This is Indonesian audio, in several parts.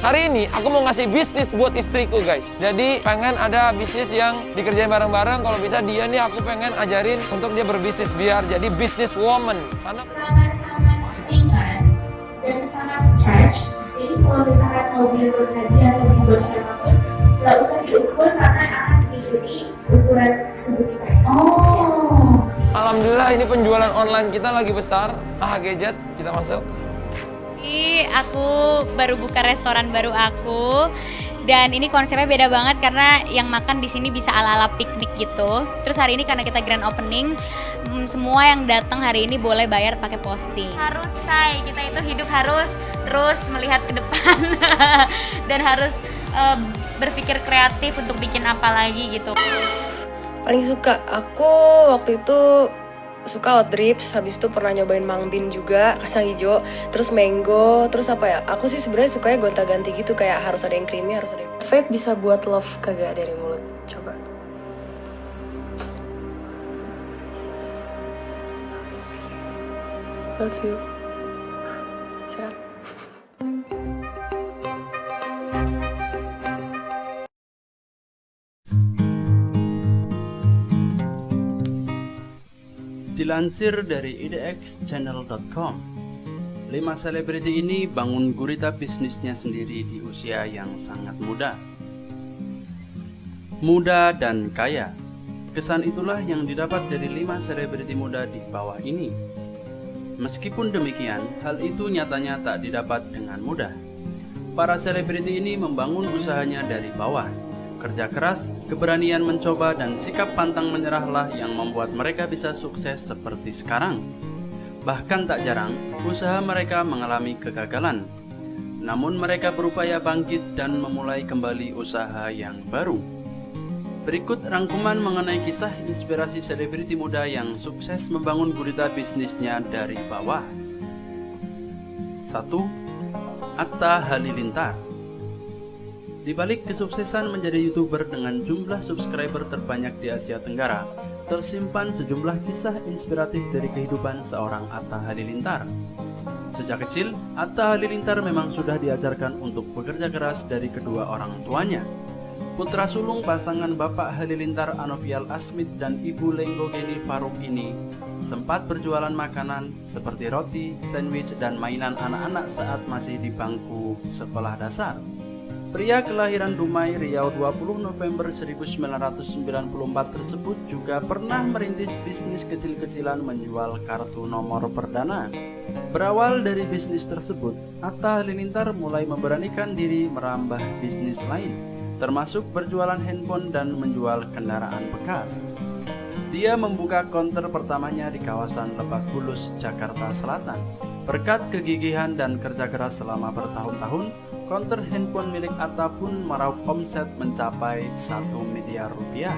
Hari ini aku mau ngasih bisnis buat istriku guys. Jadi pengen ada bisnis yang dikerjain bareng-bareng. Kalau bisa dia nih aku pengen ajarin untuk dia berbisnis biar jadi business woman. Karena sangat-sangat ringan dan sangat stretch. Jadi kalau misalkan mau diukur tadi atau dibuat siapapun, nggak usah diukur karena akan diikuti ukuran tersebut. Oh. alhamdulillah ini penjualan online kita lagi besar. Gadget kita masuk. Aku baru buka restoran baru aku, dan ini konsepnya beda banget karena yang makan di sini bisa ala-ala piknik gitu. Terus hari ini karena kita grand opening, semua yang datang hari ini boleh bayar pakai posting. Harus kita itu hidup harus terus melihat ke depan dan harus berpikir kreatif untuk bikin apa lagi gitu. Paling suka aku waktu itu suka Oudrips, habis itu pernah nyobain Mangbin juga, kacang hijau, terus mango, terus apa ya? Aku sih sebenarnya sukanya gonta-ganti gitu, kayak harus ada yang creamy, harus ada yang vape bisa buat love kagak dari mulut. Coba. Love you. Sekarang. Dilansir dari idxchannel.com, 5 selebriti ini bangun gurita bisnisnya sendiri di usia yang sangat muda. Muda dan kaya, kesan itulah yang didapat dari 5 selebriti muda di bawah ini. Meskipun demikian, hal itu nyatanya tak didapat dengan mudah. Para selebriti ini membangun usahanya dari bawah. Kerja keras, keberanian mencoba, dan sikap pantang menyerahlah yang membuat mereka bisa sukses seperti sekarang. Bahkan tak jarang, usaha mereka mengalami kegagalan. Namun mereka berupaya bangkit dan memulai kembali usaha yang baru. Berikut rangkuman mengenai kisah inspirasi selebriti muda yang sukses membangun gurita bisnisnya dari bawah. 1. Atta Halilintar. Di balik kesuksesan menjadi YouTuber dengan jumlah subscriber terbanyak di Asia Tenggara, tersimpan sejumlah kisah inspiratif dari kehidupan seorang Atta Halilintar. Sejak kecil, Atta Halilintar memang sudah diajarkan untuk bekerja keras dari kedua orang tuanya. Putra sulung pasangan Bapak Halilintar Anovial Asmit dan Ibu Lenggogeni Faruk ini sempat berjualan makanan seperti roti, sandwich, dan mainan anak-anak saat masih di bangku sekolah dasar. Pria kelahiran Dumai, Riau 20 November 1994 tersebut juga pernah merintis bisnis kecil-kecilan menjual kartu nomor perdana. Berawal dari bisnis tersebut, Atta Halilintar mulai memberanikan diri merambah bisnis lain, termasuk berjualan handphone dan menjual kendaraan bekas. Dia membuka konter pertamanya di kawasan Lebak Bulus, Jakarta Selatan. Berkat kegigihan dan kerja keras selama bertahun-tahun, konter handphone milik Atta pun meraup omset mencapai 1 miliar rupiah.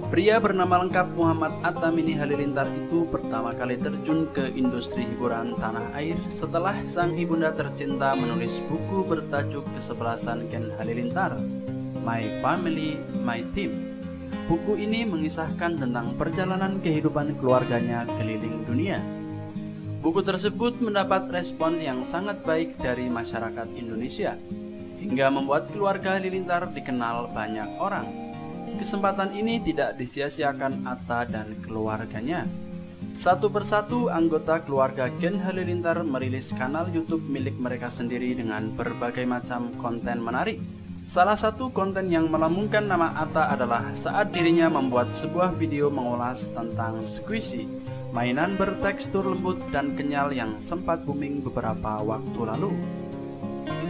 Pria bernama lengkap Muhammad Atta Mini Halilintar itu pertama kali terjun ke industri hiburan tanah air setelah sang ibunda tercinta menulis buku bertajuk Kesebelasan Ken Halilintar, My Family, My Team. Buku ini mengisahkan tentang perjalanan kehidupan keluarganya keliling dunia. Buku tersebut mendapat respons yang sangat baik dari masyarakat Indonesia, hingga membuat keluarga Halilintar dikenal banyak orang. Kesempatan ini tidak disia-siakan Atta dan keluarganya. Satu persatu anggota keluarga Ken Halilintar merilis kanal YouTube milik mereka sendiri dengan berbagai macam konten menarik. Salah satu konten yang melambungkan nama Atta adalah saat dirinya membuat sebuah video mengulas tentang squishy, mainan bertekstur lembut dan kenyal yang sempat booming beberapa waktu lalu.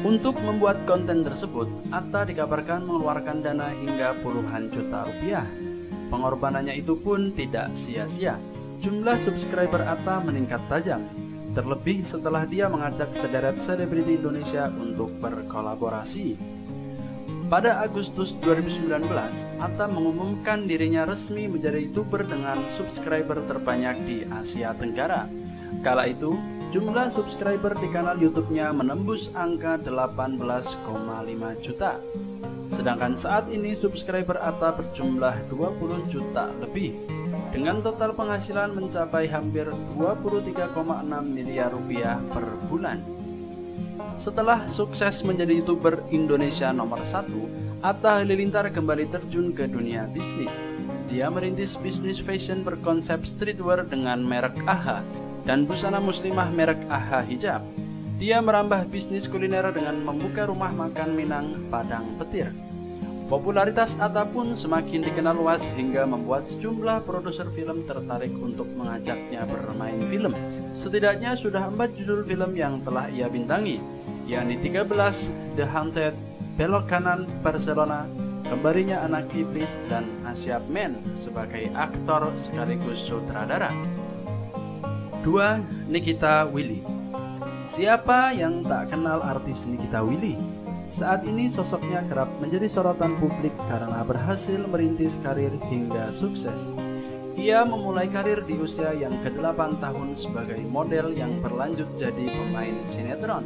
Untuk membuat konten tersebut, Atta dikabarkan mengeluarkan dana hingga puluhan juta rupiah. Pengorbanannya itu pun tidak sia-sia. Jumlah subscriber Atta meningkat tajam, terlebih setelah dia mengajak sederet selebriti Indonesia untuk berkolaborasi. Pada Agustus 2019, Atta mengumumkan dirinya resmi menjadi YouTuber dengan subscriber terbanyak di Asia Tenggara. Kala itu, jumlah subscriber di kanal YouTube-nya menembus angka 18,5 juta. Sedangkan saat ini subscriber Atta berjumlah 20 juta lebih, dengan total penghasilan mencapai hampir 23,6 miliar rupiah per bulan. Setelah sukses menjadi YouTuber Indonesia nomor 1, Atta Halilintar kembali terjun ke dunia bisnis. Dia merintis bisnis fashion berkonsep streetwear dengan merek AHA dan busana muslimah merek AHA Hijab. Dia merambah bisnis kuliner dengan membuka rumah makan Minang Padang Petir. Popularitas Atta pun semakin dikenal luas hingga membuat sejumlah produser film tertarik untuk mengajaknya bermain film. Setidaknya sudah 4 judul film yang telah ia bintangi, yakni 13 The Haunted, Belok Kanan Barcelona, Kembarinya Anak Iblis, dan Asyap Man sebagai aktor sekaligus sutradara. 2. Nikita Willy. Siapa yang tak kenal artis Nikita Willy? Saat ini sosoknya kerap menjadi sorotan publik karena berhasil merintis karir hingga sukses. Ia memulai karir di usia yang ke-8 tahun sebagai model yang berlanjut jadi pemain sinetron.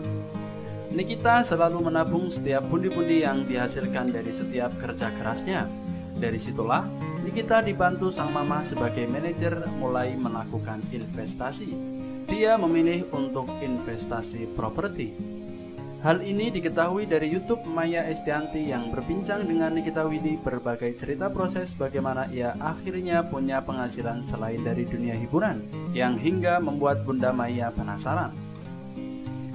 Nikita selalu menabung setiap pundi-pundi yang dihasilkan dari setiap kerja kerasnya. Dari situlah Nikita dibantu sang mama sebagai manajer mulai melakukan investasi. Dia memilih untuk investasi properti. Hal ini diketahui dari YouTube Maya Estianti yang berbincang dengan Nikita Willy berbagai cerita proses bagaimana ia akhirnya punya penghasilan selain dari dunia hiburan, yang hingga membuat Bunda Maya penasaran.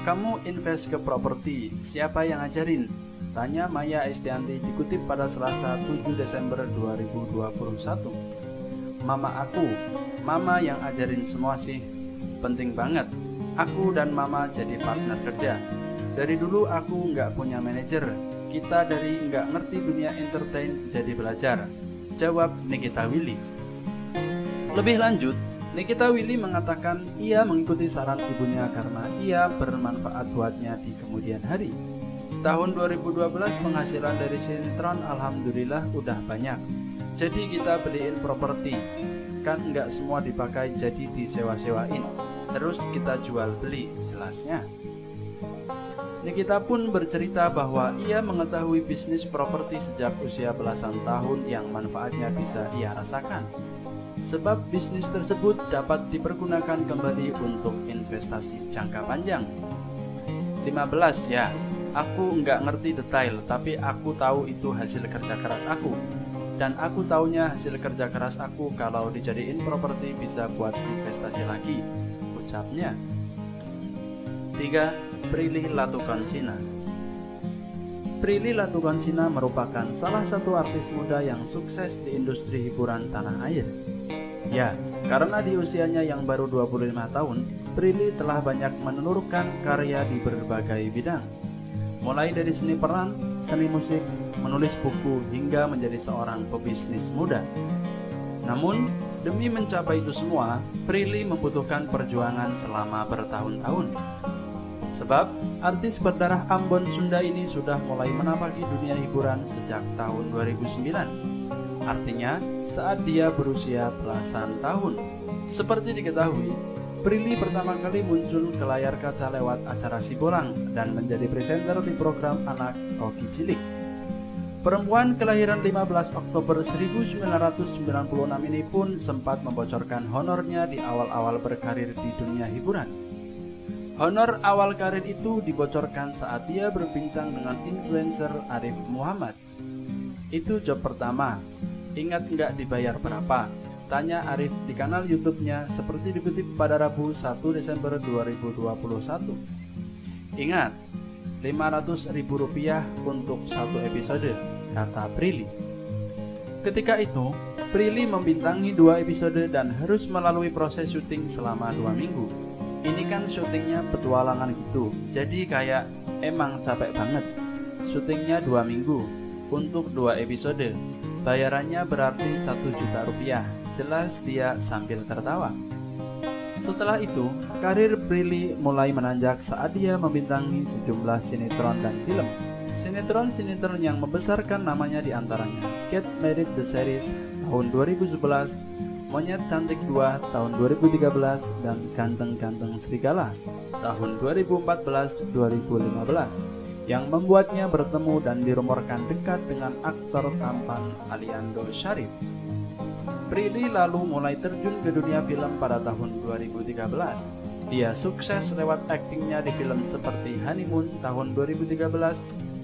Kamu invest ke properti, siapa yang ngajarin? Tanya Maya Estianti dikutip pada Selasa 7 Desember 2021. Mama yang ajarin semua sih, penting banget. Aku dan mama jadi partner kerja. Dari dulu aku nggak punya manajer, kita dari nggak ngerti dunia entertain jadi belajar, jawab Nikita Willy. Lebih lanjut, Nikita Willy mengatakan ia mengikuti saran ibunya karena ia bermanfaat buatnya di kemudian hari. Tahun 2012 penghasilan dari sinetron alhamdulillah udah banyak, jadi kita beliin properti, kan nggak semua dipakai jadi disewa-sewain, terus kita jual beli, jelasnya. Nikita pun bercerita bahwa ia mengetahui bisnis properti sejak usia belasan tahun yang manfaatnya bisa ia rasakan. Sebab bisnis tersebut dapat dipergunakan kembali untuk investasi jangka panjang. 15 ya, aku nggak ngerti detail tapi aku tahu itu hasil kerja keras aku. Dan aku taunya hasil kerja keras aku kalau dijadiin properti bisa buat investasi lagi, ucapnya. 3. Prilly Latukonsina. Prilly Latukonsina merupakan salah satu artis muda yang sukses di industri hiburan tanah air. Ya, karena di usianya yang baru 25 tahun, Prilly telah banyak menelurkan karya di berbagai bidang. Mulai dari seni peran, seni musik, menulis buku, hingga menjadi seorang pebisnis muda. Namun, demi mencapai itu semua, Prilly membutuhkan perjuangan selama bertahun-tahun. Sebab, artis berdarah Ambon Sunda ini sudah mulai menapaki dunia hiburan sejak tahun 2009. Artinya, saat dia berusia belasan tahun. Seperti diketahui, Prilly pertama kali muncul ke layar kaca lewat acara Sibolang dan menjadi presenter di program anak Koki Cilik. Perempuan kelahiran 15 Oktober 1996 ini pun sempat membocorkan honornya di awal-awal berkarir di dunia hiburan. Honor awal karir itu dibocorkan saat dia berbincang dengan influencer Arif Muhammad. Itu job pertama, ingat nggak dibayar berapa? Tanya Arif di kanal YouTube-nya seperti dikutip pada Rabu 1 Desember 2021. Ingat, Rp500.000 untuk satu episode, kata Prilly. Ketika itu, Prilly membintangi 2 episode dan harus melalui proses syuting selama 2 minggu. Ini kan syutingnya petualangan gitu, jadi kayak emang capek banget. Syutingnya 2 minggu, untuk 2 episode, bayarannya berarti Rp1 juta, jelas dia sambil tertawa. Setelah itu, karir Prilly mulai menanjak saat dia membintangi sejumlah sinetron dan film. Sinetron-sinetron yang membesarkan namanya diantaranya Get Married the Series tahun 2011, Monyet Cantik 2 tahun 2013, dan Ganteng-Ganteng Serigala tahun 2014-2015 yang membuatnya bertemu dan dirumorkan dekat dengan aktor tampan Aliando Syarif. Prilly lalu mulai terjun ke dunia film pada tahun 2013. Dia sukses lewat aktingnya di film seperti Honeymoon tahun 2013,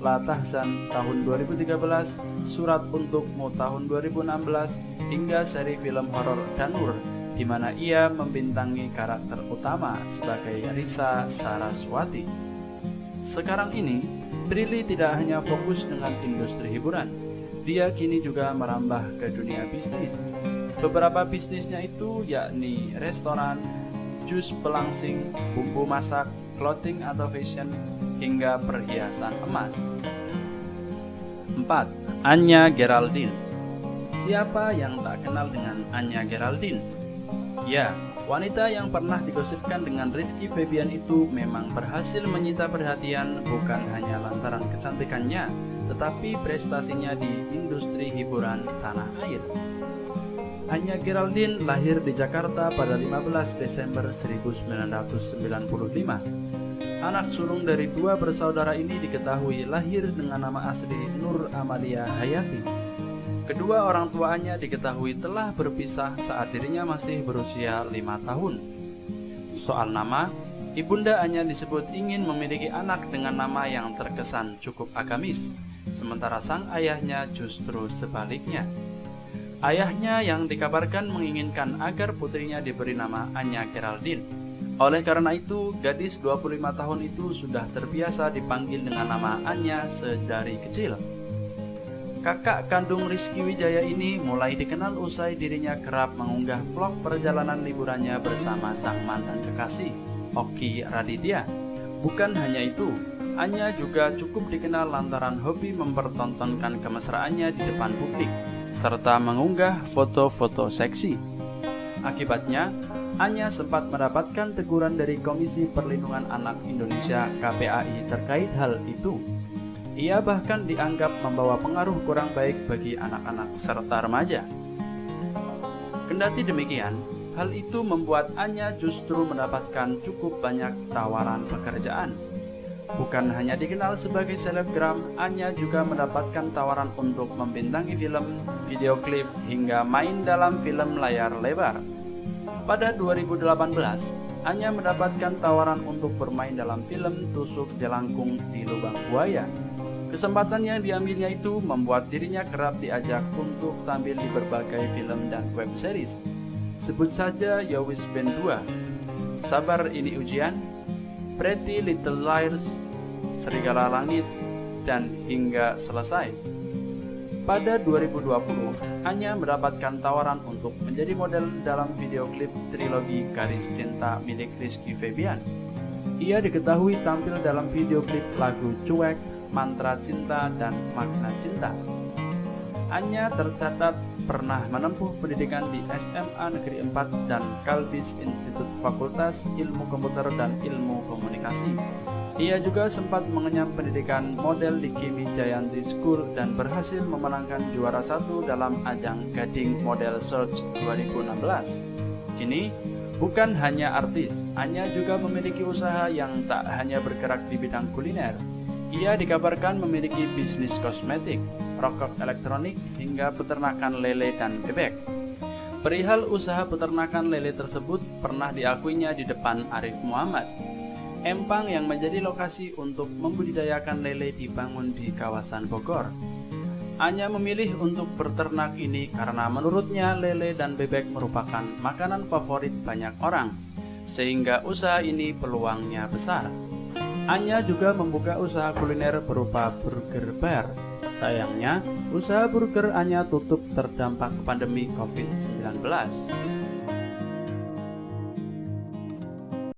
La Tahzan tahun 2013, Surat Untukmu tahun 2016, hingga seri film horor Danur, di mana ia membintangi karakter utama sebagai Risa Saraswati. Sekarang ini, Prilly tidak hanya fokus dengan industri hiburan, dia kini juga merambah ke dunia bisnis. Beberapa bisnisnya itu yakni restoran, jus pelangsing, bumbu masak, clothing atau fashion, hingga perhiasan emas. 4. Anya Geraldine. Siapa yang tak kenal dengan Anya Geraldine? Ya, wanita yang pernah digosipkan dengan Rizky Febian itu memang berhasil menyita perhatian bukan hanya lantaran kecantikannya, tetapi prestasinya di industri hiburan tanah air. Anya Geraldine lahir di Jakarta pada 15 Desember 1995. Anak sulung dari dua bersaudara ini diketahui lahir dengan nama asli Nur Amalia Hayati. Kedua orang tuanya diketahui telah berpisah saat dirinya masih berusia 5 tahun. Soal nama, Ibunda Anya disebut ingin memiliki anak dengan nama yang terkesan cukup agamis, sementara sang ayahnya justru sebaliknya. Ayahnya yang dikabarkan menginginkan agar putrinya diberi nama Anya Geraldine. Oleh karena itu, gadis 25 tahun itu sudah terbiasa dipanggil dengan nama Anya sedari kecil. Kakak kandung Rizky Wijaya ini mulai dikenal usai dirinya kerap mengunggah vlog perjalanan liburannya bersama sang mantan kekasih, Oki Raditya. Bukan hanya itu, Anya juga cukup dikenal lantaran hobi mempertontonkan kemesraannya di depan publik, serta mengunggah foto-foto seksi. Akibatnya, Anya sempat mendapatkan teguran dari Komisi Perlindungan Anak Indonesia (KPAI) terkait hal itu. Ia bahkan dianggap membawa pengaruh kurang baik bagi anak-anak serta remaja. Kendati demikian, hal itu membuat Anya justru mendapatkan cukup banyak tawaran pekerjaan. Bukan hanya dikenal sebagai selebgram, Anya juga mendapatkan tawaran untuk membintangi film, video klip, hingga main dalam film layar lebar. Pada 2018, Anya mendapatkan tawaran untuk bermain dalam film Tusuk Jelangkung di Lubang Buaya. Kesempatan yang diambilnya itu membuat dirinya kerap diajak untuk tampil di berbagai film dan web series. Sebut saja Yowis Band 2, Sabar Ini Ujian, Pretty Little Liars, Serigala Langit, dan hingga selesai. Pada 2020, Anya mendapatkan tawaran untuk menjadi model dalam video klip trilogi Garis Cinta milik Rizky Febian. Ia diketahui tampil dalam video klip lagu Cuek, Mantra Cinta, dan Makna Cinta. Anya tercatat pernah menempuh pendidikan di SMA Negeri 4 dan Kalbis Institut Fakultas Ilmu Komputer dan Ilmu Komunikasi. Ia juga sempat mengenyam pendidikan model di Kimi Jayanti School dan berhasil memenangkan juara 1 dalam ajang Gading Model Search 2016. Kini, bukan hanya artis, Anya juga memiliki usaha yang tak hanya bergerak di bidang kuliner. Ia dikabarkan memiliki bisnis kosmetik, rokok elektronik, hingga peternakan lele dan bebek. Perihal usaha peternakan lele tersebut pernah diakuinya di depan Arif Muhammad. Empang yang menjadi lokasi untuk membudidayakan lele dibangun di kawasan Bogor. Anya memilih untuk berternak ini karena menurutnya lele dan bebek merupakan makanan favorit banyak orang, sehingga usaha ini peluangnya besar. Anya juga membuka usaha kuliner berupa burger bar. Sayangnya, usaha burger Anya tutup terdampak pandemi COVID-19.